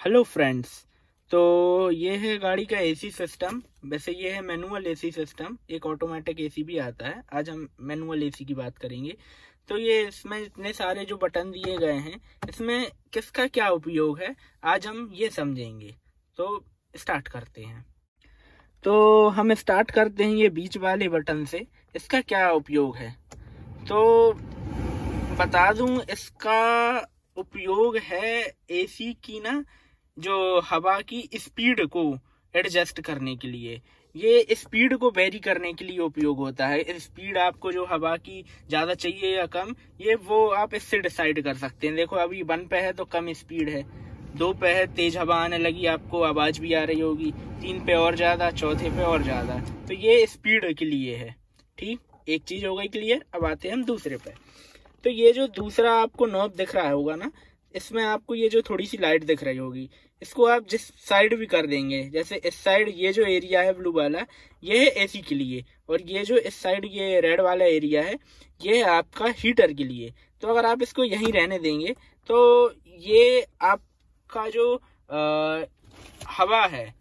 Hello friends. तो ये है गाड़ी का एसी सिस्टम। वैसे ये है मैनुअल एसी सिस्टम, एक ऑटोमेटिक एसी भी आता है। आज हम मैनुअल एसी की बात करेंगे। तो ये इसमें इतने सारे जो बटन दिए गए हैं, इसमें किसका क्या उपयोग है आज हम ये समझेंगे। तो स्टार्ट करते हैं। तो हम स्टार्ट करते हैं ये बीच वाले बटन से। इसका क्या उपयोग है तो बता दूं। इसका उपयोग है एसी की जो हवा की स्पीड को एडजस्ट करने के लिए, ये स्पीड को वेरी करने के लिए उपयोग होता है। स्पीड आपको जो हवा की ज्यादा चाहिए या कम, ये वो आप इससे डिसाइड कर सकते हैं। देखो अभी 1 पे है तो कम स्पीड है, 2 पे है तेज हवा आने लगी, आपको आवाज भी आ रही होगी, 3 पे और ज्यादा, 4थे पे और ज्यादा। तो ये स्पीड के लिए है। ठीक, एक चीज हो गई क्लियर। अब आते हैं हम दूसरे पे। तो ये जो दूसरा आपको नॉब दिख रहा होगा ना, इसमें आपको ये जो थोड़ी सी लाइट दिख रही होगी, इसको आप जिस साइड भी कर देंगे, जैसे इस साइड ये जो एरिया है ब्लू वाला, ये है एसी के लिए, और ये जो इस साइड ये रेड वाला एरिया है, ये है आपका हीटर के लिए। तो अगर आप इसको यहीं रहने देंगे तो ये आपका जो हवा है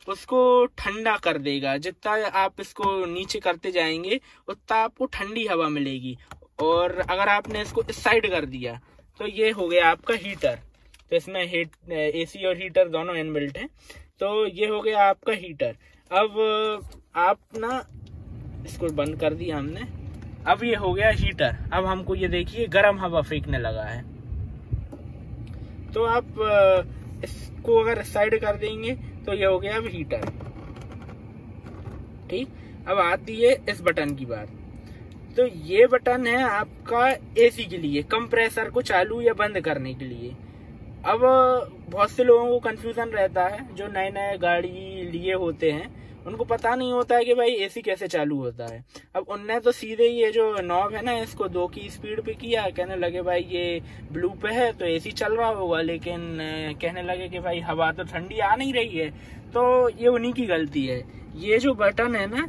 उसको ठंडा कर देगा। जितना आप इसको नीचे करते जाएंगे उतना आपको ठंडी हवा मिलेगी। और अगर आपने इसको इस साइड कर दिया तो ये हो गया आपका हीटर। तो इसमें एसी और हीटर दोनों इनबिल्ट हैं। तो ये हो गया आपका हीटर। अब आप इसको बंद कर दिया हमने। अब ये हो गया हीटर। अब हमको ये देखिए गर्म हवा फेंकने लगा है। तो आप इसको अगर साइड कर देंगे तो ये हो गया अब हीटर। ठीक, अब आती है इस बटन की बात। तो ये बटन है आपका एसी के लिए, कंप्रेसर को चालू या बंद करने के लिए। अब बहुत से लोगों को कंफ्यूजन रहता है, जो नए नए गाड़ी लिए होते हैं उनको पता नहीं होता है कि भाई एसी कैसे चालू होता है। अब उनने तो सीधे ये जो नॉब है ना, इसको 2 की स्पीड पे किया, कहने लगे भाई ये ब्लू पे है तो एसी चल रहा होगा, लेकिन कहने लगे कि भाई हवा तो ठंडी आ नहीं रही है। तो ये उन्हीं की गलती है। ये जो बटन है ना,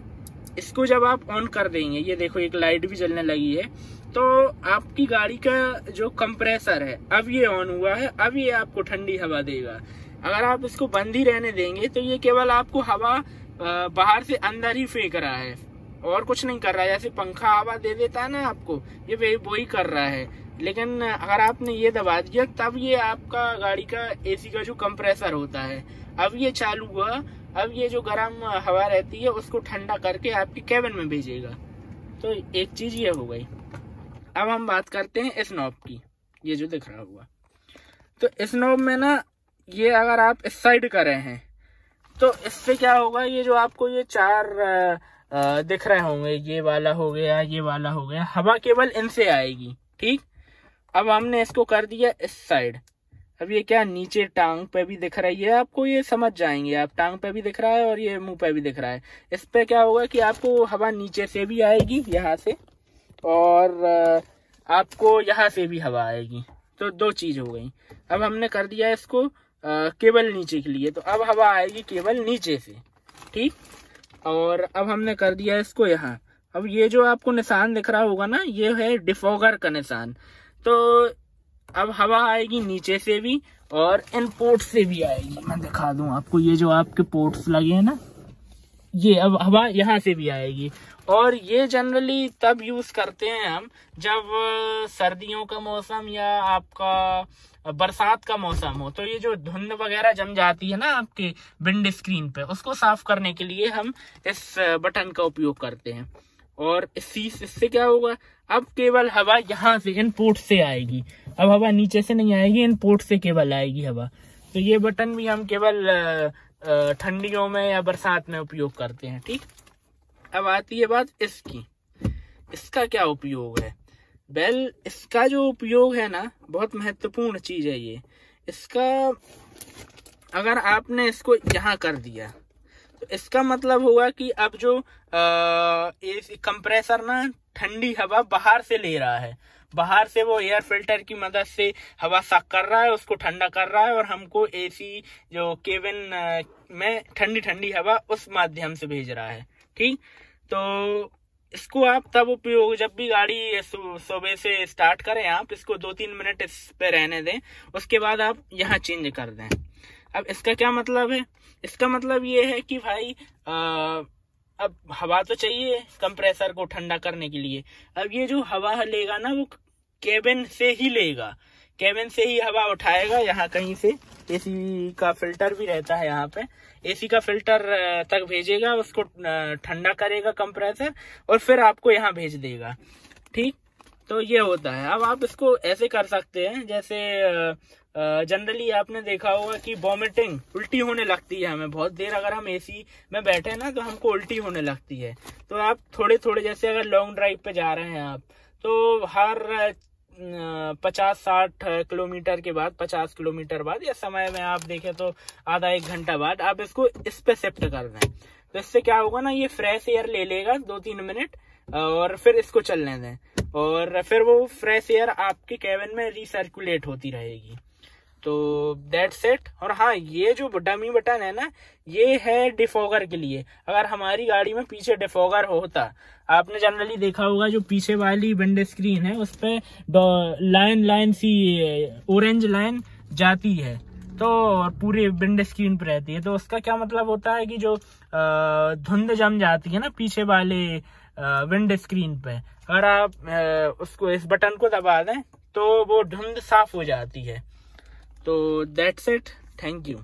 इसको जब आप ऑन कर देंगे, ये देखो एक लाइट भी जलने लगी है, तो आपकी गाड़ी का जो कंप्रेसर है अब ये ऑन हुआ है। अब ये आपको ठंडी हवा देगा। अगर आप इसको बंद ही रहने देंगे तो ये केवल आपको हवा बाहर से अंदर ही फेंक रहा है और कुछ नहीं कर रहा है। जैसे पंखा हवा दे देता है ना आपको, ये वही कर रहा है। लेकिन अगर आपने ये दबा दिया तब ये आपका गाड़ी का एसी का जो कंप्रेसर होता है अब ये चालू हुआ। अब ये जो गर्म हवा रहती है उसको ठंडा करके आपके केबिन में भेजेगा। तो एक चीज ये हो गई। अब हम बात करते हैं इस नॉब की, ये जो दिख रहा हुआ। तो इस नॉब में ये अगर आप इस साइड कर रहे हैं तो इससे क्या होगा, ये जो आपको ये 4 दिख रहे होंगे, ये वाला हो गया, ये वाला हो गया, हवा केवल इनसे आएगी। ठीक, अब हमने इसको कर दिया इस साइड। अब ये क्या नीचे टांग पे भी दिख रही है आपको, ये समझ जाएंगे आप, टांग पे भी दिख रहा है और ये मुंह पे भी दिख रहा है। इस पे क्या होगा कि आपको हवा नीचे से भी आएगी यहाँ से, और आपको यहाँ से भी हवा आएगी। तो 2 चीज हो गई। अब हमने कर दिया इसको केवल नीचे के लिए, तो अब हवा आएगी केवल नीचे से। ठीक, और अब हमने कर दिया इसको यहाँ। अब ये जो आपको निशान दिख रहा होगा ना, ये है डिफॉगर का निशान। तो अब हवा आएगी नीचे से भी और इन पोर्ट से भी आएगी। मैं दिखा दूं आपको, ये जो आपके पोर्ट्स लगे हैं ना, ये अब हवा यहाँ से भी आएगी। और ये जनरली तब यूज करते हैं हम जब सर्दियों का मौसम या आपका बरसात का मौसम हो। तो ये जो धुंध वगैरह जम जाती है ना आपके विंड स्क्रीन पे, उसको साफ करने के लिए हम इस बटन का उपयोग करते हैं। और इससे क्या होगा, अब केवल हवा यहाँ से इन पोर्ट से आएगी। अब हवा नीचे से नहीं आएगी, इन पोर्ट से केवल आएगी हवा। तो ये बटन भी हम केवल ठंडियों में या बरसात में उपयोग करते हैं। ठीक, अब आती है बात इसकी। इसका क्या उपयोग है? वेल, इसका जो उपयोग है ना, बहुत महत्वपूर्ण चीज है ये। इसका अगर आपने इसको यहाँ कर दिया तो इसका मतलब होगा कि अब जो कंप्रेसर ठंडी हवा बाहर से ले रहा है, बाहर से वो एयर फिल्टर की मदद से हवा सक कर रहा है, उसको ठंडा कर रहा है, और हमको एसी जो केबिन में ठंडी ठंडी हवा उस माध्यम से भेज रहा है। ठीक, तो इसको आप तब उपयोग, जब भी गाड़ी सुबह से स्टार्ट करें, आप इसको 2-3 मिनट इस पे रहने दें, उसके बाद आप यहाँ चेंज कर दें। अब इसका क्या मतलब है? इसका मतलब ये है कि भाई अब हवा तो चाहिए कंप्रेसर को ठंडा करने के लिए। अब ये जो हवा लेगा ना वो केबिन से ही लेगा, केबिन से ही हवा उठाएगा यहाँ कहीं से। एसी का फिल्टर भी रहता है यहाँ पे, एसी का फिल्टर तक भेजेगा, उसको ठंडा करेगा कंप्रेसर और फिर आपको यहाँ भेज देगा। ठीक, तो ये होता है। अब आप इसको ऐसे कर सकते हैं जैसे जनरली आपने देखा होगा कि वॉमिटिंग, उल्टी होने लगती है हमें बहुत देर अगर हम एसी में बैठे ना तो हमको उल्टी होने लगती है। तो आप थोड़े थोड़े, जैसे अगर लॉन्ग ड्राइव पे जा रहे हैं आप, तो हर 50-60 किलोमीटर के बाद, 50 किलोमीटर बाद या समय में आप देखें तो आधा 1 घंटा बाद आप इसको इस पे शिफ्ट कर दें। तो इससे क्या होगा ना, ये फ्रेश एयर ले लेगा 2-3 मिनट और फिर इसको चलने दें और फिर वो फ्रेश एयर आपके केबिन में रिसर्कुलेट होती रहेगी। तो दैट्स इट। और हाँ, ये जो डमी बटन है ना, ये है डिफॉगर के लिए। अगर हमारी गाड़ी में पीछे डिफॉगर होता, आपने जनरली देखा होगा जो पीछे वाली विंडो स्क्रीन है उस पे लाइन सी ऑरेंज लाइन जाती है तो पूरी विंडो स्क्रीन पे रहती है। तो उसका क्या मतलब होता है कि जो धुंध जम जाती है ना पीछे वाले विंडो स्क्रीन पे, अगर आप उसको इस बटन को दबा दें तो वो धुंध साफ हो जाती है। तो दैट्स इट, थैंक यू।